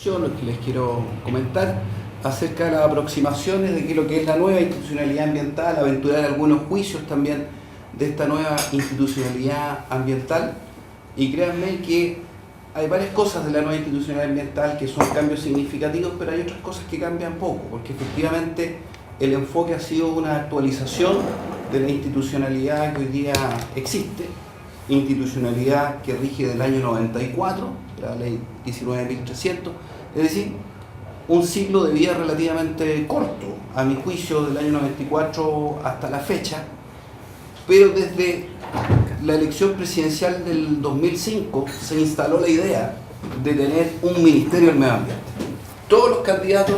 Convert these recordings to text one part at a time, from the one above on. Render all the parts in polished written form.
Yo lo que les quiero comentar acerca de las aproximaciones de lo que es la nueva institucionalidad ambiental, aventurar algunos juicios también de esta nueva institucionalidad ambiental. Y créanme que hay varias cosas de la nueva institucionalidad ambiental que son cambios significativos, pero hay otras cosas que cambian poco, porque efectivamente el enfoque ha sido una actualización de la institucionalidad que hoy día existe, institucionalidad que rige del año 94, la ley 19.300, es decir, un ciclo de vida relativamente corto, a mi juicio, del año 94 hasta la fecha, pero desde la elección presidencial del 2005 se instaló la idea de tener un Ministerio del Medio Ambiente. Todos los candidatos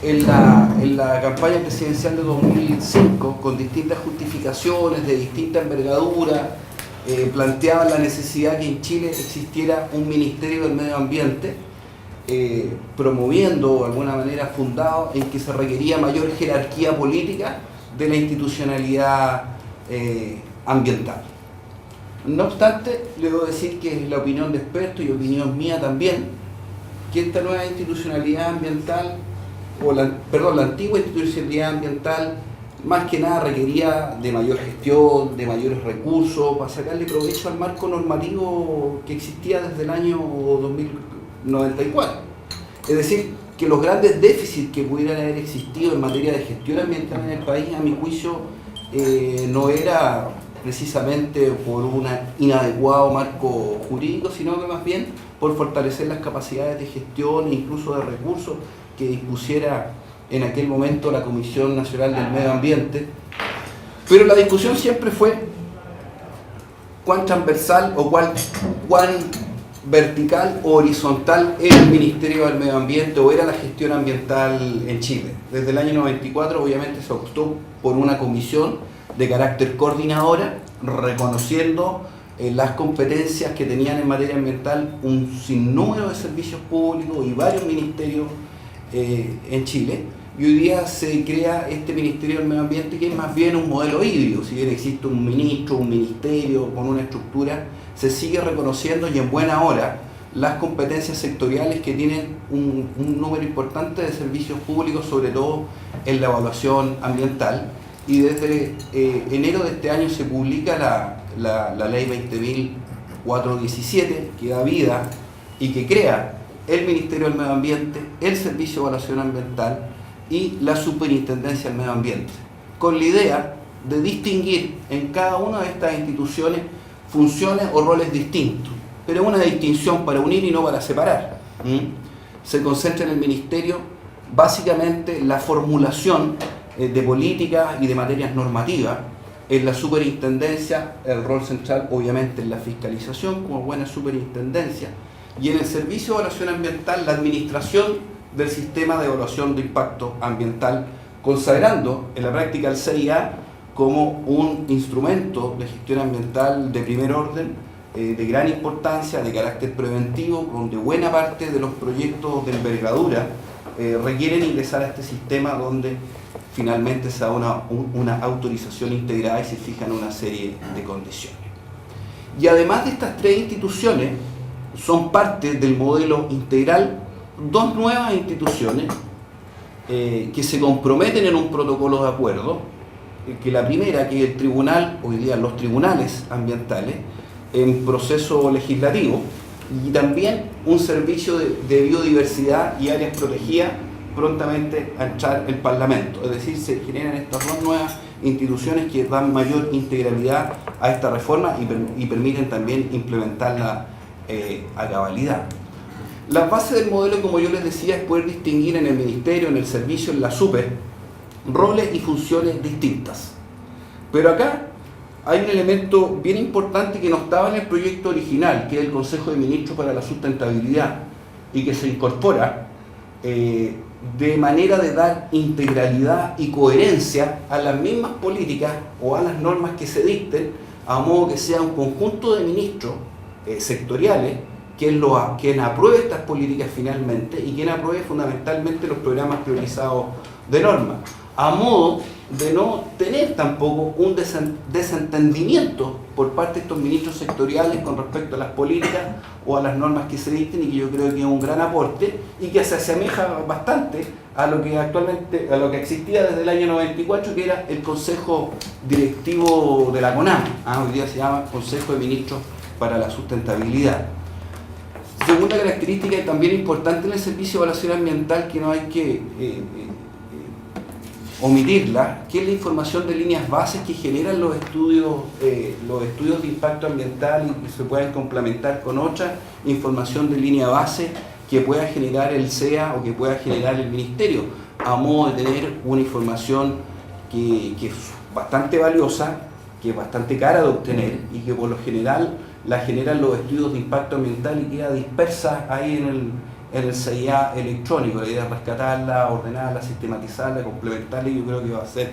en la campaña presidencial de 2005, con distintas justificaciones de distinta envergadura, planteaban la necesidad que en Chile existiera un Ministerio del Medio Ambiente, promoviendo, de alguna manera fundado, en que se requería mayor jerarquía política de la institucionalidad ambiental. No obstante, le debo decir que es la opinión de expertos y opinión mía también, que esta nueva institucionalidad ambiental, la antigua institucionalidad ambiental, más que nada requería de mayor gestión, de mayores recursos, para sacarle provecho al marco normativo que existía desde el año 2094. Es decir, que los grandes déficits que pudieran haber existido en materia de gestión ambiental en el país, a mi juicio, no era precisamente por un inadecuado marco jurídico, sino que más bien por fortalecer las capacidades de gestión e incluso de recursos que dispusiera en aquel momento la Comisión Nacional del Medio Ambiente. Pero la discusión siempre fue cuán transversal o cuán vertical o horizontal era el Ministerio del Medio Ambiente o era la gestión ambiental en Chile. Desde el año 94 obviamente se optó por una comisión de carácter coordinadora, reconociendo las competencias que tenían en materia ambiental un sinnúmero de servicios públicos y varios ministerios en Chile. Y hoy día se crea este Ministerio del Medio Ambiente, que es más bien un modelo híbrido. Si bien existe un ministro, un ministerio con una estructura, se sigue reconociendo y en buena hora las competencias sectoriales que tienen un número importante de servicios públicos, sobre todo en la evaluación ambiental. Y desde enero de este año se publica la ley 20.417, que da vida y que crea el Ministerio del Medio Ambiente, el Servicio de Evaluación Ambiental y la Superintendencia del Medio Ambiente, con la idea de distinguir en cada una de estas instituciones funciones o roles distintos, pero una distinción para unir y no para separar. Se concentra en el Ministerio básicamente la formulación de políticas y de materias normativas, en la Superintendencia el rol central obviamente en la fiscalización como buena superintendencia, y en el Servicio de Evaluación Ambiental la administración del sistema de evaluación de impacto ambiental, consagrando en la práctica el CIA como un instrumento de gestión ambiental de primer orden, de gran importancia, de carácter preventivo, donde buena parte de los proyectos de envergadura requieren ingresar a este sistema, donde finalmente se da una autorización integrada y se fijan una serie de condiciones. Y además de estas tres instituciones, son parte del modelo integral dos nuevas instituciones que se comprometen en un protocolo de acuerdo, que la primera, que es el tribunal, hoy día los tribunales ambientales, en proceso legislativo, y también un servicio de biodiversidad y áreas protegidas prontamente a entrar el Parlamento. Es decir, se generan estas dos nuevas instituciones que dan mayor integralidad a esta reforma y permiten también implementarla a cabalidad. La base del modelo, como yo les decía, es poder distinguir en el ministerio, en el servicio, en la super, roles y funciones distintas. Pero acá hay un elemento bien importante que no estaba en el proyecto original, que es el Consejo de Ministros para la Sustentabilidad, y que se incorpora de manera de dar integralidad y coherencia a las mismas políticas o a las normas que se dicten, a modo que sea un conjunto de ministros sectoriales quien apruebe estas políticas finalmente y quien apruebe fundamentalmente los programas priorizados de norma, a modo de no tener tampoco un desentendimiento por parte de estos ministros sectoriales con respecto a las políticas o a las normas que se dicten, y que yo creo que es un gran aporte y que se asemeja bastante a lo que actualmente, a lo que existía desde el año 94, que era el Consejo Directivo de la CONAMI. Hoy día se llama Consejo de Ministros para la Sustentabilidad. Segunda característica, y también importante en el servicio de evaluación ambiental, que no hay que omitirla, que es la información de líneas bases que generan los estudios de impacto ambiental, y que se pueden complementar con otra información de línea base que pueda generar el CEA o que pueda generar el Ministerio, a modo de tener una información que es bastante valiosa, que es bastante cara de obtener y que por lo general la generan los estudios de impacto ambiental y queda dispersa ahí en el CIA electrónico. La idea es rescatarla, ordenarla, sistematizarla, complementarla, y yo creo que va a ser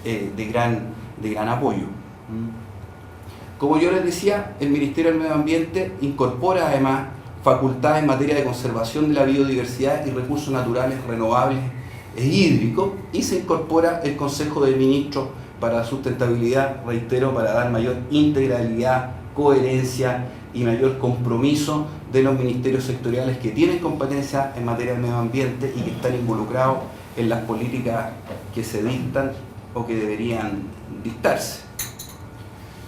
de gran apoyo. Como yo les decía, el Ministerio del Medio Ambiente incorpora además facultades en materia de conservación de la biodiversidad y recursos naturales renovables e hídricos, y se incorpora el Consejo de Ministros para la Sustentabilidad, reitero, para dar mayor integralidad, coherencia y mayor compromiso de los ministerios sectoriales que tienen competencia en materia de medio ambiente y que están involucrados en las políticas que se dictan o que deberían dictarse.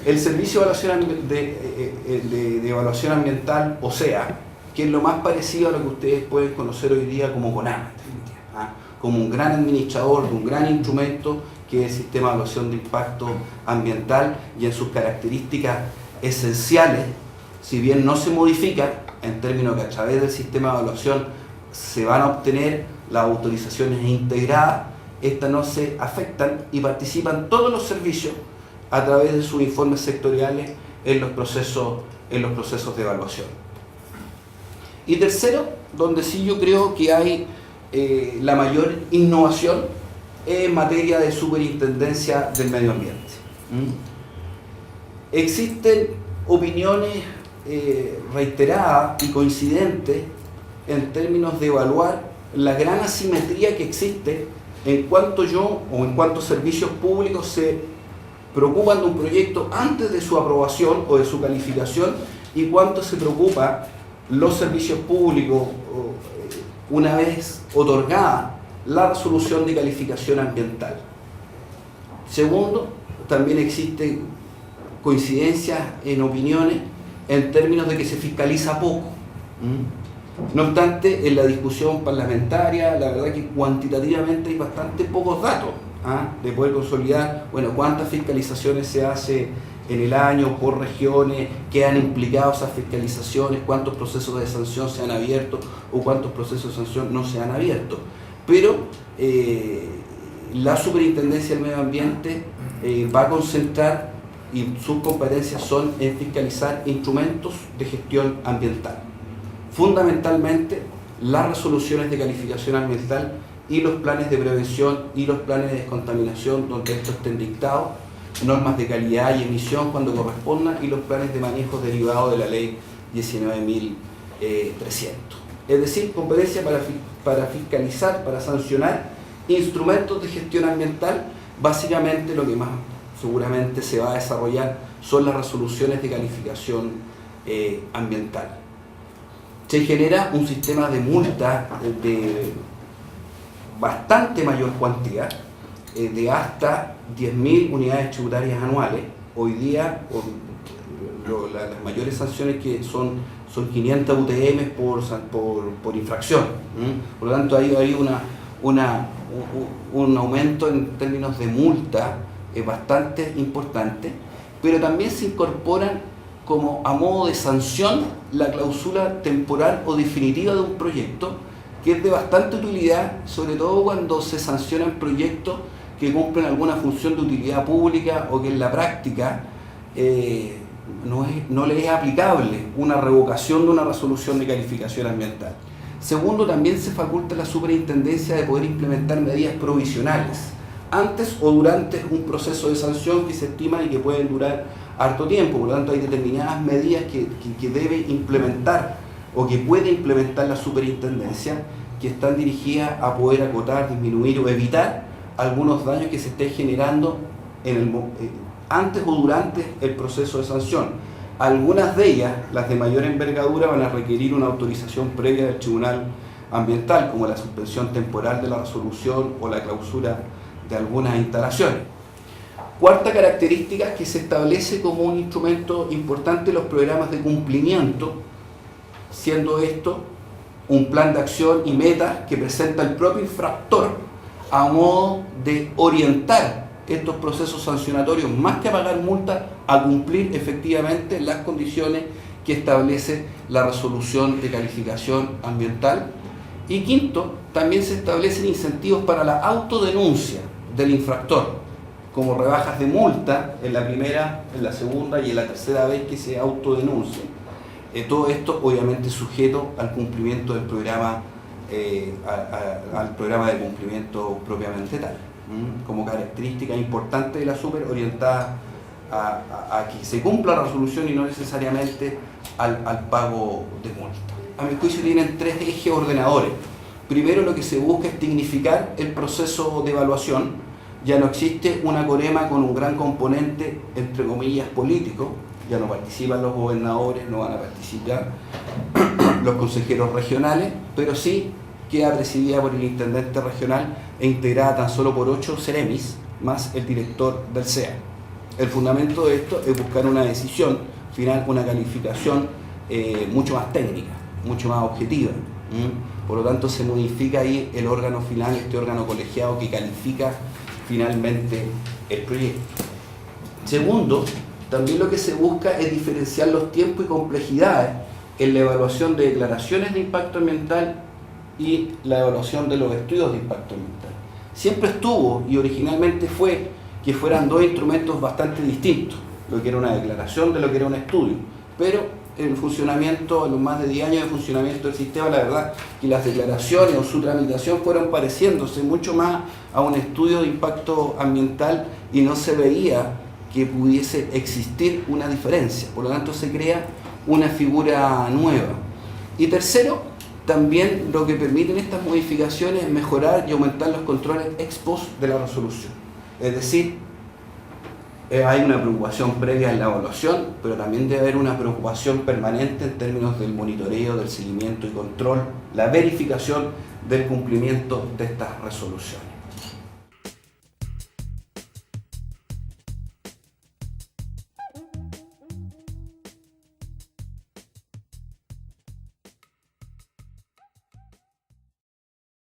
El Servicio de Evaluación Ambiental, o sea, que es lo más parecido a lo que ustedes pueden conocer hoy día como CONAMI, como un gran administrador de un gran instrumento que es el Sistema de Evaluación de Impacto Ambiental, y en sus características esenciales, si bien no se modifican, en términos que a través del sistema de evaluación se van a obtener las autorizaciones integradas, estas no se afectan y participan todos los servicios a través de sus informes sectoriales en los procesos de evaluación. Y tercero, donde sí yo creo que hay la mayor innovación, en materia de superintendencia del medio ambiente. Existen opiniones reiteradas y coincidentes en términos de evaluar la gran asimetría que existe en cuanto servicios públicos se preocupan de un proyecto antes de su aprobación o de su calificación, y cuánto se preocupa los servicios públicos una vez otorgada la resolución de calificación ambiental. Segundo, también existe coincidencias en opiniones en términos de que se fiscaliza poco. No obstante, en la discusión parlamentaria, la verdad que cuantitativamente hay bastante pocos datos de poder consolidar, cuántas fiscalizaciones se hace en el año por regiones, qué han implicado esas fiscalizaciones, cuántos procesos de sanción se han abierto o cuántos procesos de sanción no se han abierto. Pero la Superintendencia del Medio Ambiente va a concentrar, y sus competencias son en fiscalizar instrumentos de gestión ambiental, fundamentalmente las resoluciones de calificación ambiental y los planes de prevención y los planes de descontaminación donde estos estén dictados, normas de calidad y emisión cuando correspondan, y los planes de manejo derivados de la ley 19.300. Es decir, competencia para fiscalizar, para sancionar instrumentos de gestión ambiental. Básicamente lo que más seguramente se va a desarrollar son las resoluciones de calificación ambiental. Se genera un sistema de multa de bastante mayor cuantía, de hasta 10.000 unidades tributarias anuales. Hoy día las mayores sanciones que son 500 UTM por infracción. Por lo tanto, hay un aumento en términos de multa bastante importante, pero también se incorporan como a modo de sanción la cláusula temporal o definitiva de un proyecto, que es de bastante utilidad, sobre todo cuando se sancionan proyectos que cumplen alguna función de utilidad pública o que en la práctica no le es aplicable una revocación de una resolución de calificación ambiental. Segundo, también se faculta a la superintendencia de poder implementar medidas provisionales antes o durante un proceso de sanción que se estima y que pueden durar harto tiempo. Por lo tanto, hay determinadas medidas que debe implementar o que puede implementar la superintendencia, que están dirigidas a poder acotar, disminuir o evitar algunos daños que se estén generando antes o durante el proceso de sanción. Algunas de ellas, las de mayor envergadura, van a requerir una autorización previa del Tribunal Ambiental, como la suspensión temporal de la resolución o la clausura de algunas instalaciones. Cuarta característica, que se establece como un instrumento importante los programas de cumplimiento, siendo esto un plan de acción y metas que presenta el propio infractor a modo de orientar estos procesos sancionatorios, más que a pagar multas, a cumplir efectivamente las condiciones que establece la resolución de calificación ambiental. Y quinto, también se establecen incentivos para la autodenuncia del infractor, como rebajas de multa en la primera, en la segunda y en la tercera vez que se autodenuncie. Todo esto obviamente sujeto al cumplimiento del programa, al programa de cumplimiento propiamente tal, como característica importante de la super orientada a que se cumpla la resolución y no necesariamente al pago de multa. A mi juicio tienen tres ejes ordenadores. Primero, lo que se busca es dignificar el proceso de evaluación. Ya no existe una Corema con un gran componente, entre comillas, político. Ya no participan los gobernadores, no van a participar los consejeros regionales, pero sí queda presidida por el intendente regional e integrada tan solo por 8 seremis, más el director del CEA. El fundamento de esto es buscar una decisión final, una calificación mucho más técnica, mucho más objetiva. Por lo tanto, se modifica ahí el órgano final, este órgano colegiado que califica finalmente el proyecto. Segundo, también lo que se busca es diferenciar los tiempos y complejidades en la evaluación de declaraciones de impacto ambiental y la evaluación de los estudios de impacto ambiental. Siempre estuvo y originalmente fue que fueran dos instrumentos bastante distintos, lo que era una declaración de lo que era un estudio, pero en el funcionamiento, en los más de 10 años de funcionamiento del sistema, la verdad que las declaraciones o su tramitación fueron pareciéndose mucho más a un estudio de impacto ambiental y no se veía que pudiese existir una diferencia. Por lo tanto, se crea una figura nueva. Y tercero, también lo que permiten estas modificaciones es mejorar y aumentar los controles ex post de la resolución. Es decir, hay una preocupación previa en la evaluación, pero también debe haber una preocupación permanente en términos del monitoreo, del seguimiento y control, la verificación del cumplimiento de estas resoluciones.